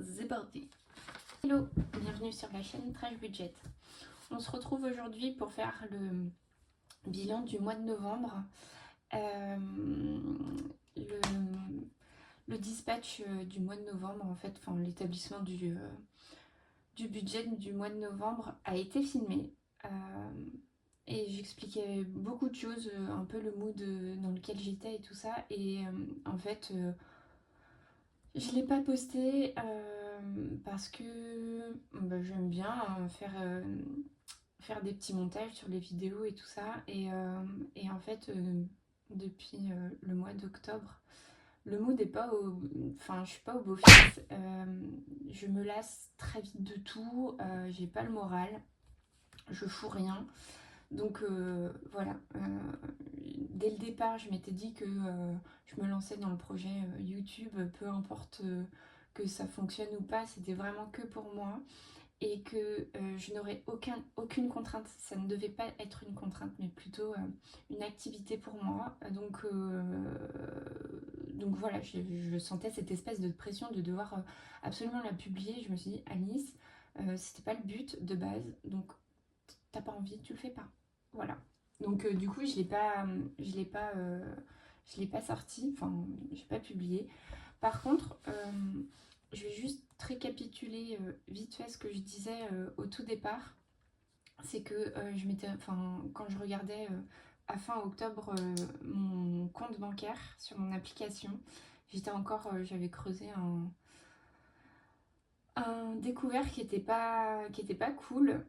c'est parti. Hello, bienvenue sur la chaîne Trash Budget. On se retrouve aujourd'hui pour faire le bilan du mois de novembre. Le dispatch du mois de novembre, en fait, enfin l'établissement du budget du mois de novembre a été filmé. Et j'expliquais beaucoup de choses, un peu le mood dans lequel j'étais et tout ça. Et en fait, je ne l'ai pas posté parce que j'aime bien faire des petits montages sur les vidéos et tout ça. Et en fait, depuis le mois d'octobre, le mood est pas au... Enfin, je suis pas au beau fixe. Je me lasse très vite de tout. J'ai pas le moral. Je fous rien. Donc voilà, dès le départ, je m'étais dit que je me lançais dans le projet YouTube, peu importe que ça fonctionne ou pas, c'était vraiment que pour moi et que je n'aurais aucune contrainte. Ça ne devait pas être une contrainte, mais plutôt une activité pour moi. Donc voilà, je sentais cette espèce de pression de devoir absolument la publier. Je me suis dit, Alice, c'était pas le but de base, donc t'as pas envie, tu le fais pas. Voilà. Donc du coup, je l'ai pas sorti, enfin, j'ai pas publié. Par contre, je vais juste récapituler vite fait ce que je disais au tout départ. C'est que quand je regardais à fin octobre mon compte bancaire sur mon application, j'avais creusé un découvert qui était pas cool,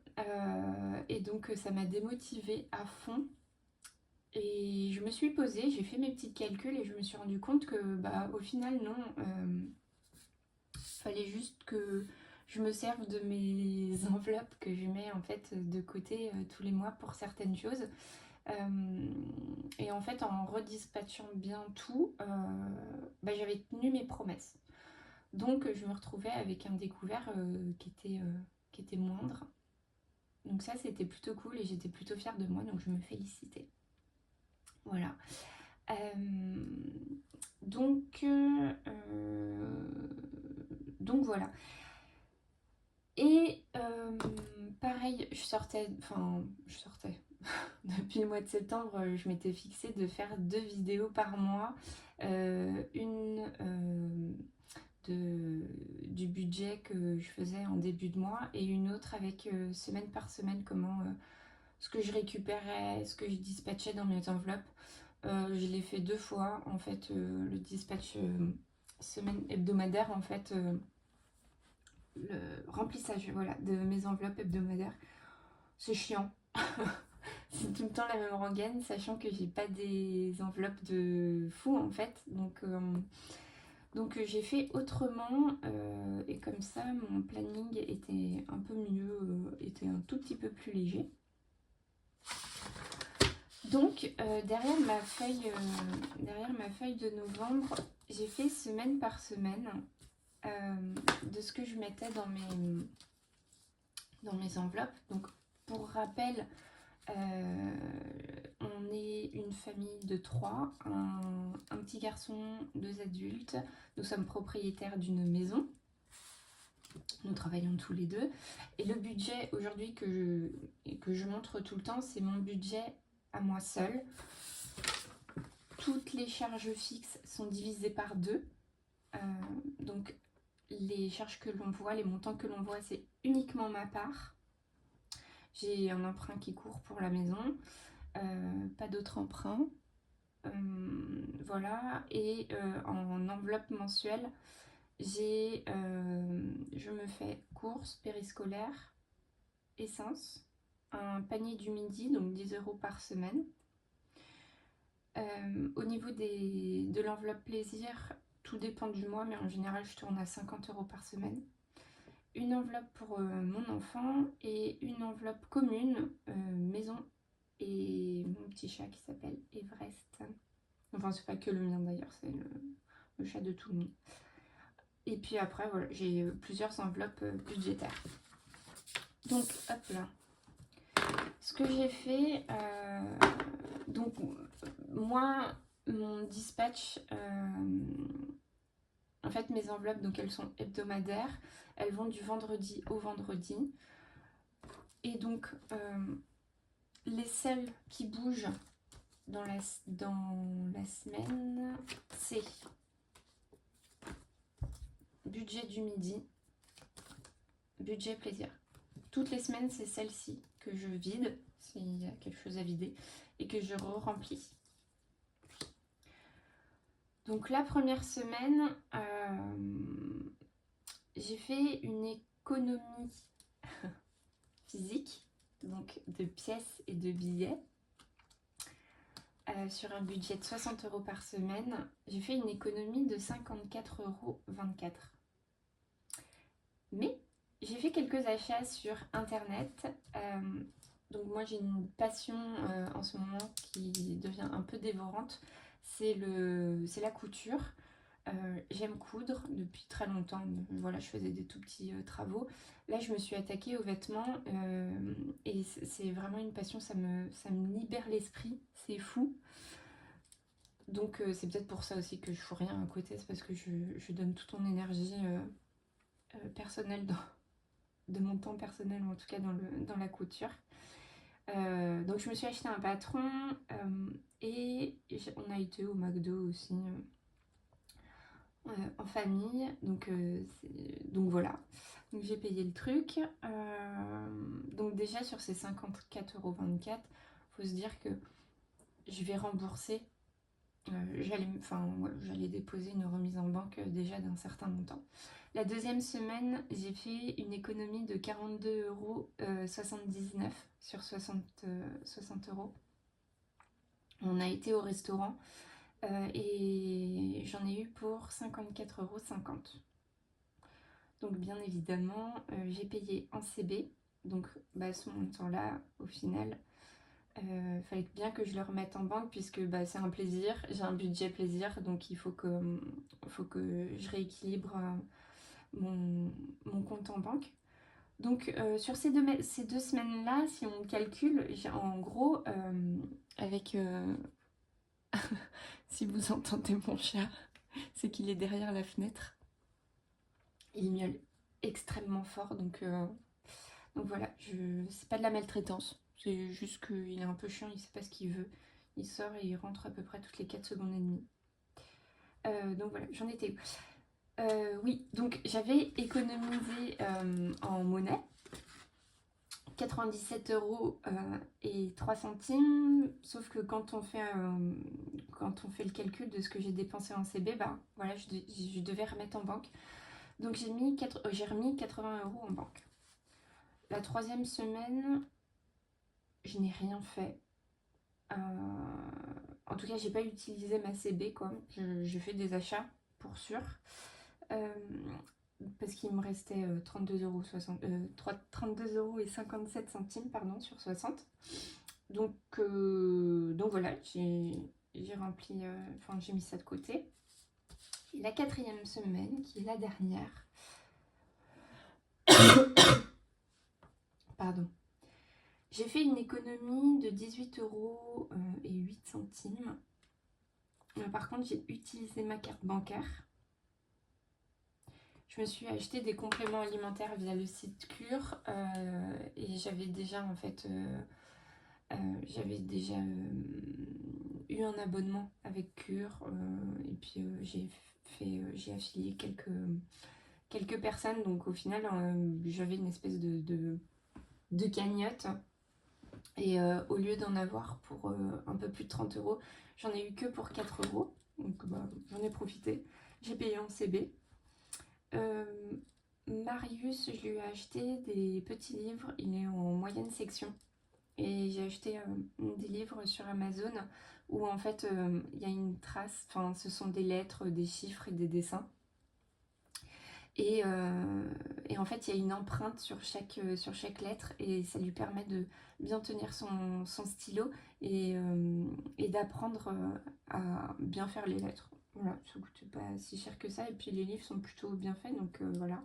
et donc ça m'a démotivée à fond. Et je me suis posée, j'ai fait mes petits calculs et je me suis rendu compte que au final non, fallait juste que je me serve de mes enveloppes que je mets en fait de côté tous les mois pour certaines choses. Et en fait, en redispatchant bien tout, j'avais tenu mes promesses. Donc je me retrouvais avec un découvert qui était moindre. Donc ça, c'était plutôt cool et j'étais plutôt fière de moi, donc je me félicitais. Voilà. Donc voilà. Et pareil, je sortais depuis le mois de septembre, je m'étais fixée de faire 2 vidéos par mois. Une du budget que je faisais en début de mois et une autre avec semaine par semaine ce que je récupérais, ce que je dispatchais dans mes enveloppes. Je l'ai fait 2 fois en fait, le dispatch semaine hebdomadaire en fait, le remplissage voilà, de mes enveloppes hebdomadaires. C'est chiant. C'est tout le temps la même rengaine, sachant que j'ai pas des enveloppes de fou en fait. Donc j'ai fait autrement, et comme ça mon planning était un peu mieux, était un tout petit peu plus léger. Donc derrière ma feuille de novembre, j'ai fait semaine par semaine de ce que je mettais dans mes enveloppes. Donc pour rappel, on est une famille de 3, un petit garçon, 2 adultes. Nous sommes propriétaires d'une maison. Nous travaillons tous les deux. Et le budget aujourd'hui que je montre tout le temps, c'est mon budget à moi seule. Toutes les charges fixes sont divisées par 2. Donc les charges que l'on voit, les montants que l'on voit, c'est uniquement ma part. J'ai un emprunt qui court pour la maison, pas d'autres emprunts. Voilà, et en enveloppe mensuelle, je me fais courses, périscolaires, essence, un panier du midi, donc 10 € par semaine. Au niveau de l'enveloppe plaisir, tout dépend du mois, mais en général je tourne à 50 € par semaine. Une enveloppe pour mon enfant et une enveloppe commune, maison et mon petit chat qui s'appelle Everest. Enfin, c'est pas que le mien d'ailleurs, c'est le chat de tout le monde. Et puis après, voilà, j'ai plusieurs enveloppes budgétaires. Donc, hop là. Ce que j'ai fait, donc moi, mon dispatch, En fait, mes enveloppes, donc elles sont hebdomadaires. Elles vont du vendredi au vendredi. Et donc, les seules qui bougent dans la semaine, c'est budget du midi, budget plaisir. Toutes les semaines, c'est celle-ci que je vide, s'il y a quelque chose à vider, et que je remplis. Donc la première semaine, j'ai fait une économie physique, donc de pièces et de billets. Sur un budget de 60 € par semaine, j'ai fait une économie de 54,24 €. Mais j'ai fait quelques achats sur internet. Donc moi j'ai une passion en ce moment qui devient un peu dévorante, c'est la couture. J'aime coudre depuis très longtemps. Voilà, je faisais des tout petits travaux. Là je me suis attaquée aux vêtements et c'est vraiment une passion, ça me libère l'esprit, c'est fou. Donc c'est peut-être pour ça aussi que je fous rien à côté, c'est parce que je donne toute mon énergie personnelle de mon temps personnel, ou en tout cas dans la couture. Donc je me suis acheté un patron et on a été au McDo aussi en famille. Donc voilà. Donc j'ai payé le truc. Donc déjà sur ces 54,24 €, faut se dire que je vais rembourser. J'allais déposer une remise en banque déjà d'un certain montant. La deuxième semaine, j'ai fait une économie de 42,79 € sur 60 €. On a été au restaurant et j'en ai eu pour 54,50 €. Donc bien évidemment, j'ai payé en CB. Donc ce montant-là, au final, fallait bien que je le remette en banque puisque c'est un plaisir, j'ai un budget plaisir, donc il faut que je rééquilibre mon compte en banque. Donc sur ces deux semaines-là, si on calcule, en gros, avec... si vous entendez mon chat, c'est qu'il est derrière la fenêtre. Il miaule extrêmement fort, donc voilà, c'est pas de la maltraitance. C'est juste qu'il est un peu chiant, il sait pas ce qu'il veut. Il sort et il rentre à peu près toutes les 4 secondes et demie. Donc voilà, j'en étais où ? Oui, donc j'avais économisé en monnaie 97 € et 3 centimes, sauf que quand on fait le calcul de ce que j'ai dépensé en CB, voilà, je devais remettre en banque. Donc j'ai remis 80 € en banque. La troisième semaine, je n'ai rien fait. En tout cas, j'ai pas utilisé ma CB, quoi. J'ai fait des achats pour sûr. Parce qu'il me restait 32,57 € pardon, sur 60. Donc voilà, j'ai rempli, j'ai mis ça de côté. Et la quatrième semaine, qui est la dernière, pardon, j'ai fait une économie de 18,08 €. Par contre, j'ai utilisé ma carte bancaire. Je me suis acheté des compléments alimentaires via le site Cure et j'avais déjà eu un abonnement avec Cure et puis j'ai affilié quelques personnes, donc au final j'avais une espèce de cagnotte et au lieu d'en avoir pour un peu plus de 30 €, j'en ai eu que pour 4 €, donc j'en ai profité, j'ai payé en CB. Marius, je lui ai acheté des petits livres, il est en moyenne section et j'ai acheté des livres sur Amazon où en fait il y a une trace, ce sont des lettres, des chiffres et des dessins et en fait il y a une empreinte sur chaque lettre et ça lui permet de bien tenir son stylo et d'apprendre à bien faire les lettres. Voilà, ça coûte pas si cher que ça et puis les livres sont plutôt bien faits, donc voilà.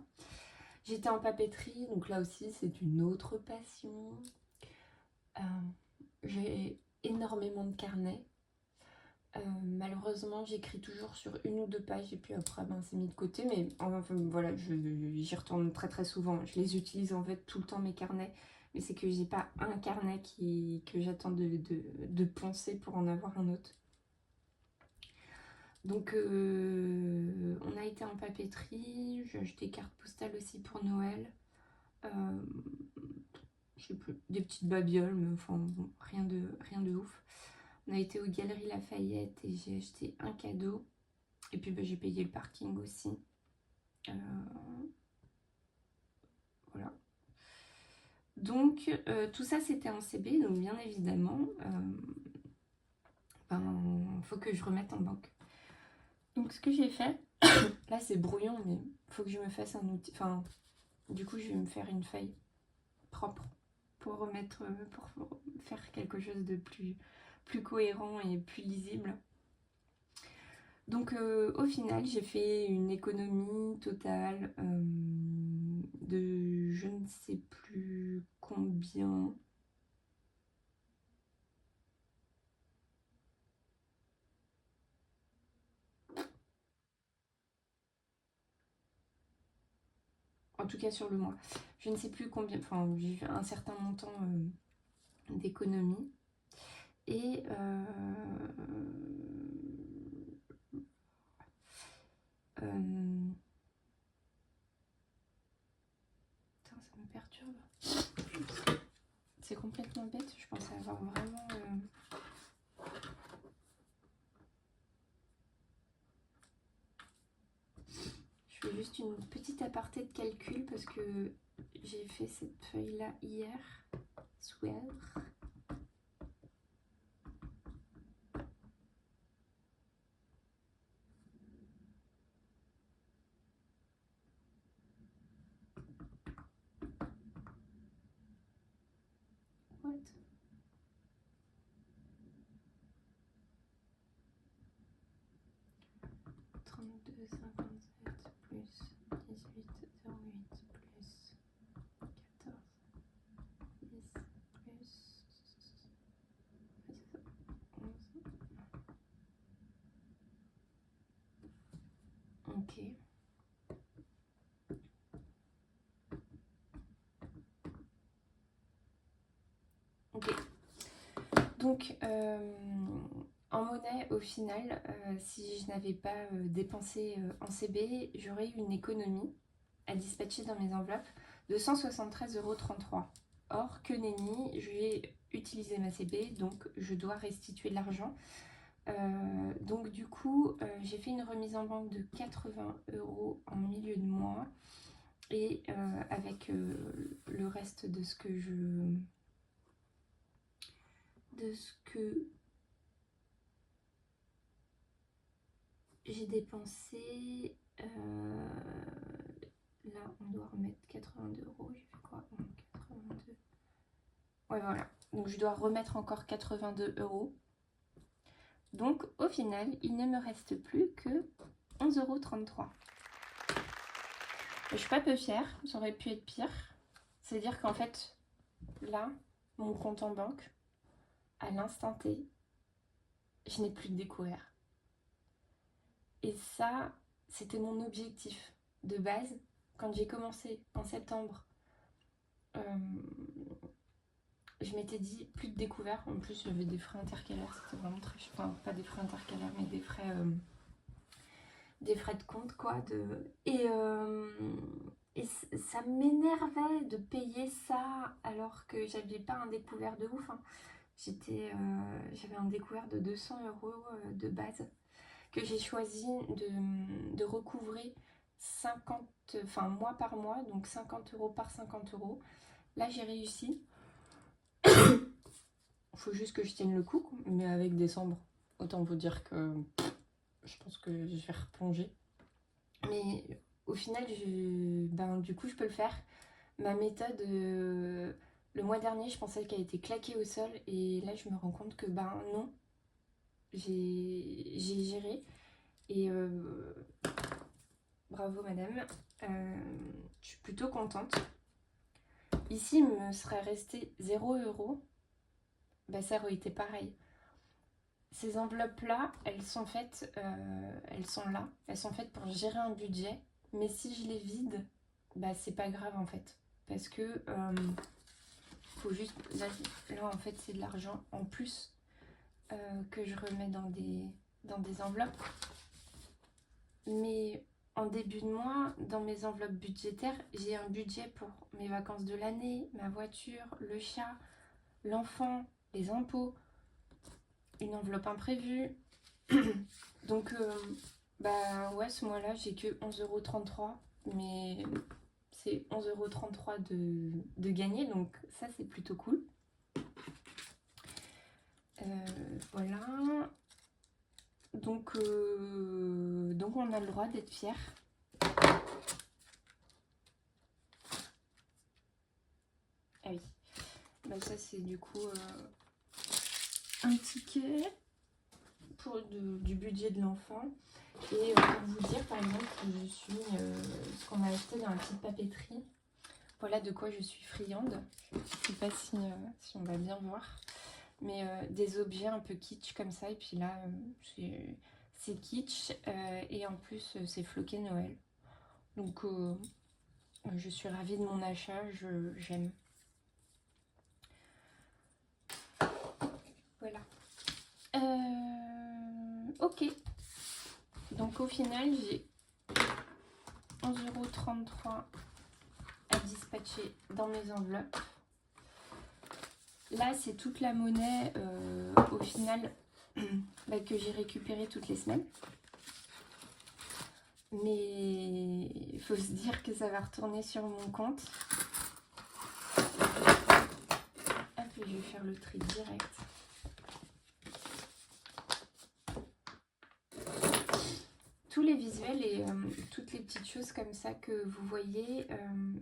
J'étais en papeterie, donc là aussi c'est une autre passion. J'ai énormément de carnets. Malheureusement, j'écris toujours sur 1 ou 2 pages et puis après, ben, c'est mis de côté. Mais enfin, voilà, j'y retourne très très souvent. Je les utilise en fait tout le temps, mes carnets. Mais c'est que j'ai pas un carnet que j'attends de poncer pour en avoir un autre. Donc, on a été en papeterie. J'ai acheté des cartes postales aussi pour Noël. Euh, je sais plus, des petites babioles, mais enfin, bon, rien de ouf. On a été aux Galeries Lafayette et j'ai acheté un cadeau. Et puis bah, j'ai payé le parking aussi. Euh, voilà. Donc tout ça c'était en CB, donc bien évidemment, ben, faut que je remette en banque. Donc ce que j'ai fait, là c'est brouillon, mais faut que je me fasse un outil. Enfin, du coup je vais me faire une feuille propre pour remettre, pour faire quelque chose de plus cohérent et plus lisible. Donc au final, j'ai fait une économie totale de je ne sais plus combien. En tout cas sur le mois. Je ne sais plus combien, enfin j'ai fait un certain montant d'économie. Et putain, ça me perturbe. C'est complètement bête, je pensais avoir vraiment... Je fais juste une petite aparté de calcul parce que j'ai fait cette feuille-là hier soir. What? 32,57 plus 18,08 plus 14, 10 plus 11. Ok. Ok. Donc, en monnaie, au final, si je n'avais pas dépensé en CB, j'aurais eu une économie à dispatcher dans mes enveloppes de 173,33 €. Or, que nenni, j'ai utilisé ma CB, donc je dois restituer l'argent. Donc du coup, j'ai fait une remise en banque de 80 € en milieu de mois. Et avec le reste de ce que j'ai dépensé, là on doit remettre 82 €. J'ai fait quoi? 82. Ouais, voilà. Donc je dois remettre encore 82 €. Donc au final, il ne me reste plus que 11,33 €. Je suis pas peu fière, ça aurait pu être pire. C'est-à-dire qu'en fait, là, mon compte en banque, à l'instant T, je n'ai plus de découvert. Et ça, c'était mon objectif de base. Quand j'ai commencé en septembre, je m'étais dit plus de découvert. En plus, j'avais des frais intercalaires, c'était vraiment très... Enfin, pas des frais intercalaires, mais des frais de compte, quoi. Et ça m'énervait de payer ça alors que j'avais pas un découvert de ouf, hein. J'avais un découvert de 200 € de base que j'ai choisi de recouvrer 50, enfin mois par mois, donc 50 € par 50 €. Là j'ai réussi. Il faut juste que je tienne le coup, mais avec décembre, autant vous dire que je pense que je vais replonger. Mais au final, ben, du coup je peux le faire. Ma méthode, le mois dernier, je pensais qu'elle était claquée au sol, et là je me rends compte que ben non, j'ai géré. Et bravo madame, je suis plutôt contente. Ici, il me serait resté 0 €, bah, ça aurait été pareil. Ces enveloppes-là, elles sont faites, elles sont là, elles sont faites pour gérer un budget. Mais si je les vide, bah c'est pas grave en fait. Parce que faut juste, là en fait c'est de l'argent en plus que je remets dans des enveloppes. Mais en début de mois, dans mes enveloppes budgétaires, j'ai un budget pour mes vacances de l'année, ma voiture, le chat, l'enfant, les impôts, une enveloppe imprévue. Donc, bah ouais, ce mois-là, j'ai que 11,33 €, mais c'est 11,33 € de gagner, donc ça, c'est plutôt cool. Voilà. Donc on a le droit d'être fiers. Ah oui. Bah ça, c'est du coup un ticket pour du budget de l'enfant. Et pour vous dire, par exemple, que je suis ce qu'on a acheté dans la petite papeterie. Voilà de quoi je suis friande. Je sais pas si on va bien voir. Mais des objets un peu kitsch comme ça. Et puis là, c'est kitsch. Et en plus, c'est floqué Noël. Donc, je suis ravie de mon achat. J'aime. Voilà. Ok. Donc, au final, j'ai 11,33 € à dispatcher dans mes enveloppes. Là, c'est toute la monnaie au final bah, que j'ai récupérée toutes les semaines. Mais il faut se dire que ça va retourner sur mon compte. Hop, je vais faire le tri direct. Tous les visuels et toutes les petites choses comme ça que vous voyez,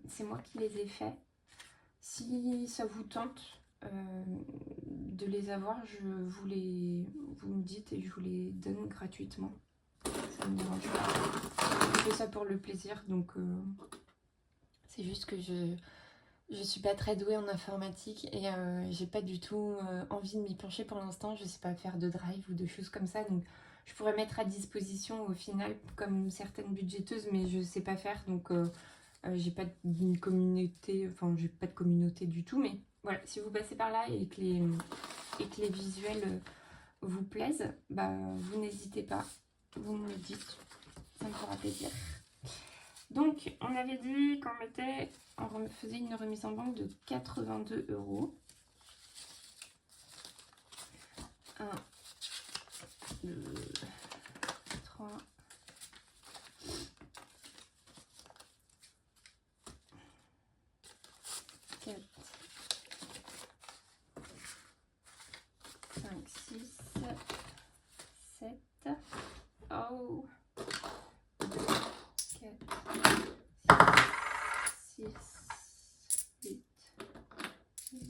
c'est moi qui les ai faits. Si ça vous tente de les avoir, vous me dites et je vous les donne gratuitement. Ça me dérange pas. Je fais ça pour le plaisir, donc c'est juste que je suis pas très douée en informatique et j'ai pas du tout envie de m'y pencher pour l'instant. Je sais pas faire de drive ou de choses comme ça, donc je pourrais mettre à disposition au final comme certaines budgéteuses, mais je sais pas faire, donc j'ai pas d'une communauté, enfin j'ai pas de communauté du tout, mais voilà, si vous passez par là et que les visuels vous plaisent, bah vous n'hésitez pas, vous me le dites, ça me fera plaisir. Donc on avait dit on faisait une remise en banque de 82 €. 1, 2, 3, 4, 5, 6, 7. Oh, 2, 4, 6, 8, 10,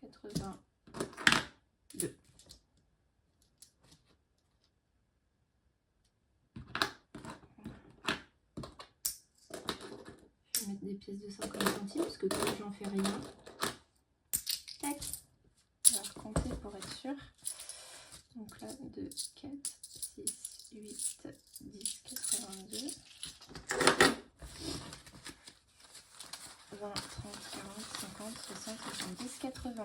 82. Je vais mettre des pièces de 50 centimes parce que comme j'en fais rien, tac, on va recompter pour être sûr. Donc là, 2, 4, 6, 8, 10, 82, 20, 30, 40, 50, 60, 70, 80.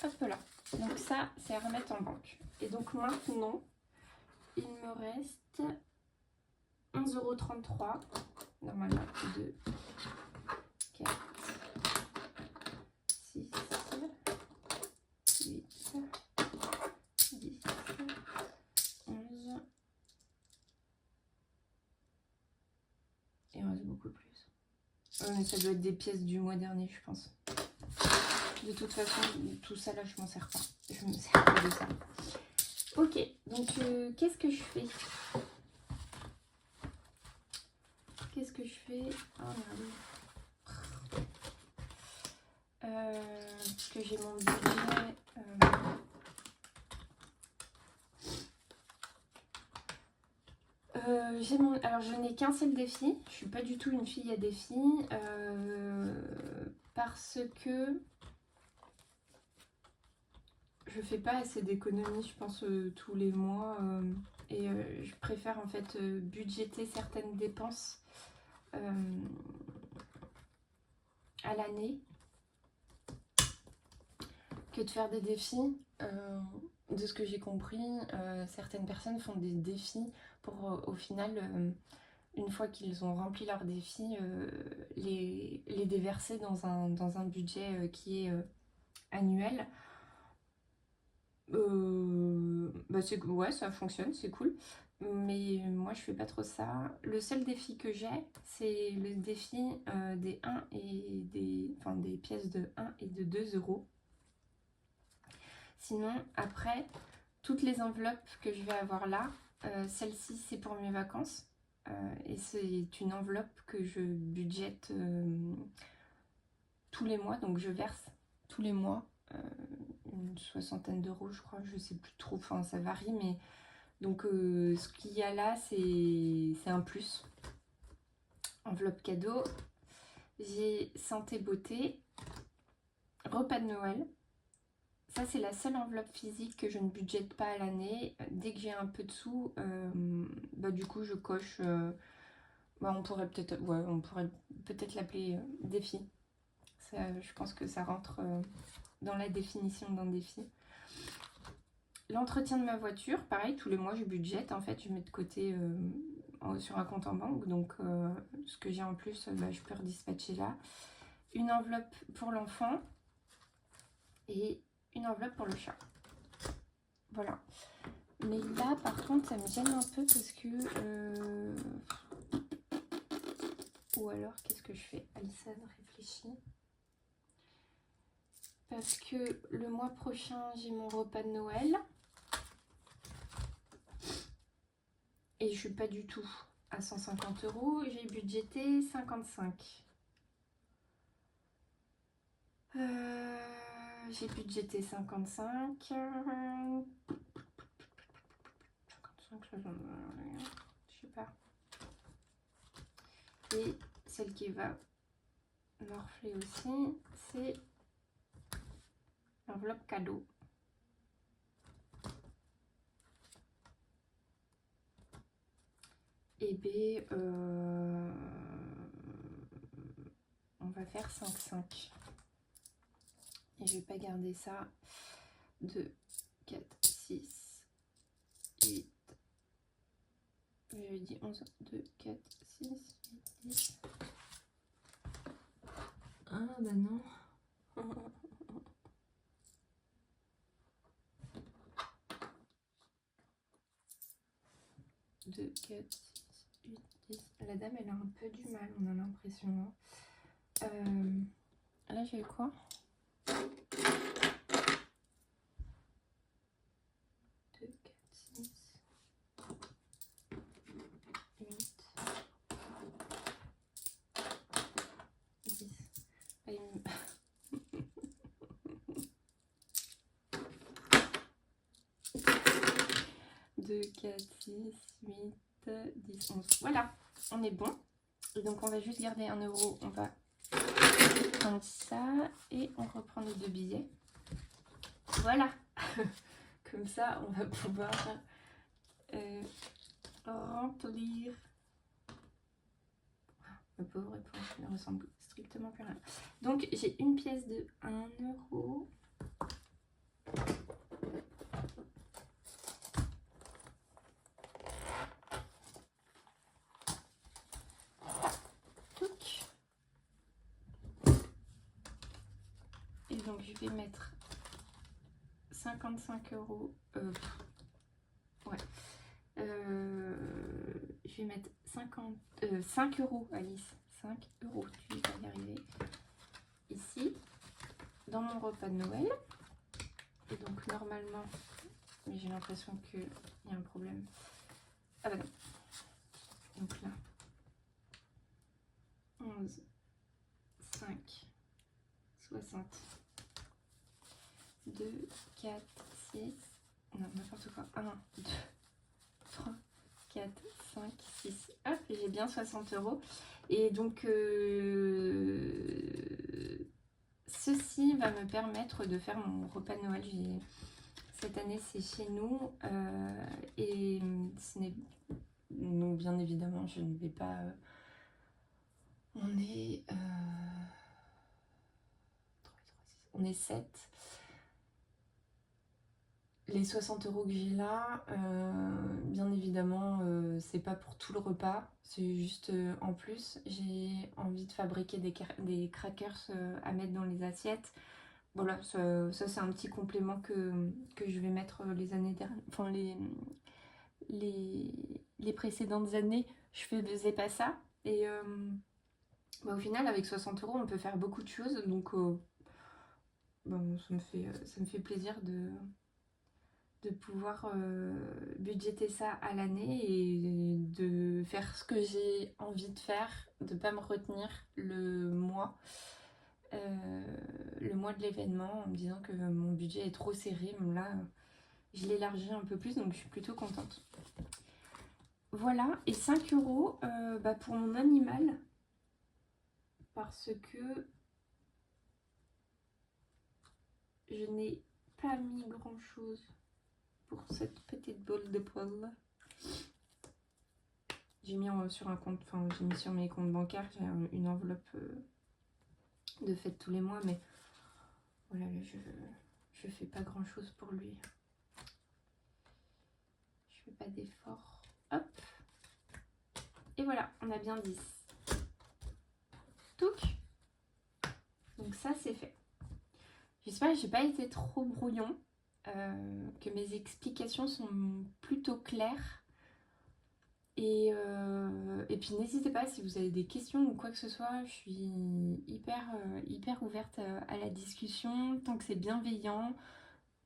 Hop là. Donc ça, c'est à remettre en banque. Et donc maintenant, il me reste 11,33 €. Normalement, 2, 4, 6, 8, 10, 11. Et on reste beaucoup plus. Mais ça doit être des pièces du mois dernier, je pense. De toute façon, tout ça là, je m'en sers pas. Je me sers pas de ça. Ok, donc qu'est-ce que je fais? Qu'est-ce que je fais? Oh merde. Parce que j'ai mon budget. Alors je n'ai qu'un seul défi. Je suis pas du tout une fille à défi. Parce que je fais pas assez d'économies, je pense, tous les mois. Et je préfère en fait budgéter certaines dépenses à l'année que de faire des défis. De ce que j'ai compris, certaines personnes font des défis pour au final, une fois qu'ils ont rempli leurs défis, les déverser dans un budget qui est annuel. Bah ouais, ça fonctionne, c'est cool. Mais moi, je fais pas trop ça. Le seul défi que j'ai, c'est le défi des 1 et enfin, des pièces de 1 et de 2 euros. Sinon, après, toutes les enveloppes que je vais avoir là, celle-ci, c'est pour mes vacances. Et c'est une enveloppe que je budgète tous les mois. Donc, je verse tous les mois une soixantaine d'euros, je crois. Je sais plus trop, enfin, ça varie. Mais donc, ce qu'il y a là, c'est un plus. Enveloppe cadeau. J'ai santé beauté. Repas de Noël. Ça, c'est la seule enveloppe physique que je ne budgète pas à l'année. Dès que j'ai un peu de sous, bah, du coup, je coche. Bah, on pourrait peut-être l'appeler défi. Ça, je pense que ça rentre dans la définition d'un défi. L'entretien de ma voiture, pareil, tous les mois, je budgète. En fait, je mets de côté sur un compte en banque. Donc, ce que j'ai en plus, bah, je peux redispatcher là. Une enveloppe pour l'enfant et une enveloppe pour le chat. Voilà. Mais là, par contre, ça me gêne un peu parce que... Ou alors, qu'est-ce que je fais? Alissa réfléchit. Parce que le mois prochain, j'ai mon repas de Noël. Et je suis pas du tout à 150 euros. J'ai budgété 55. J'ai budgété 55. 55, je sais pas. Et celle qui va morfler aussi, c'est l'enveloppe cadeau. Et B, on va faire 5,5. Et je vais pas garder ça. 2, 4, 6, 8. J'avais dit 11, 2, 4, 6, 8, 10. Ah bah non. 2, 4, 6, 8, 10. La dame, elle a un peu du mal, on a l'impression. Là, j'ai eu quoi? 2, 4, 6, 8, 10. 2, 4, 6, 8, 10, 11. Voilà, on est bon. Et donc, on va juste garder 1 euro. On va prendre ça et on reprend les 2 billets. Voilà. Comme ça, on va pouvoir remplir. Le pauvre réponse ne ressemble strictement plus à rien. Donc, j'ai une pièce de 1 euro. Et donc, je vais mettre 55 euros. Ouais. Je vais mettre 5 euros, Alice. 5 euros, tu vas y arriver. Ici, dans mon repas de Noël. Et donc, normalement, mais j'ai l'impression qu'il y a un problème. Ah bah non. Donc là, 11, 5, 60, 2, 4, 6, non, n'importe quoi. 1, 2, 3, 4, 5, 6. Hop, j'ai bien 60 euros. Et donc, ceci va me permettre de faire mon repas de Noël. Cette année, c'est chez nous. Et ce n'est... Donc, bien évidemment, je ne vais pas... On est 7. Les 60 € que j'ai là, bien évidemment, c'est pas pour tout le repas, c'est juste en plus. J'ai envie de fabriquer des crackers à mettre dans les assiettes. Voilà, ça c'est un petit complément que je vais mettre les années dernières, enfin les précédentes années, je faisais pas ça. Et au final, avec 60 € on peut faire beaucoup de choses, donc ça me fait plaisir de pouvoir budgéter ça à l'année et de faire ce que j'ai envie de faire, de ne pas me retenir le mois de l'événement en me disant que mon budget est trop serré. Là, je l'élargis un peu plus, donc je suis plutôt contente. Voilà, et 5 € pour mon animal, parce que je n'ai pas mis grand chose pour cette petite boule de poils. J'ai mis sur un compte, enfin j'ai mis sur mes comptes bancaires, j'ai une enveloppe de fête tous les mois, mais voilà, je fais pas grand chose pour lui. Je fais pas d'effort. Hop. Et voilà, on a bien 10. Touc. Donc ça c'est fait. J'espère que j'ai pas été trop brouillon, que mes explications sont plutôt claires. Et puis n'hésitez pas si vous avez des questions ou quoi que ce soit, je suis hyper ouverte à la discussion, tant que c'est bienveillant.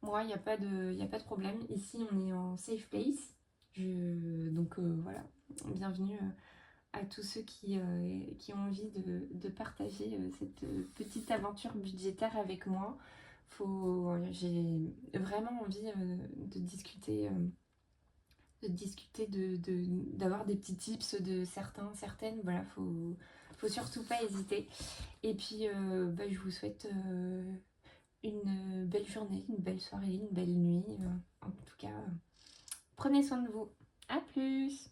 Moi, il n'y a pas de problème. Ici, on est en safe place. Donc voilà, bienvenue à tous ceux qui ont envie de partager cette petite aventure budgétaire avec moi. J'ai vraiment envie de discuter d'avoir des petits tips de certaines. Voilà, faut surtout pas hésiter. Et puis, je vous souhaite une belle journée, une belle soirée, une belle nuit. En tout cas, prenez soin de vous. À plus!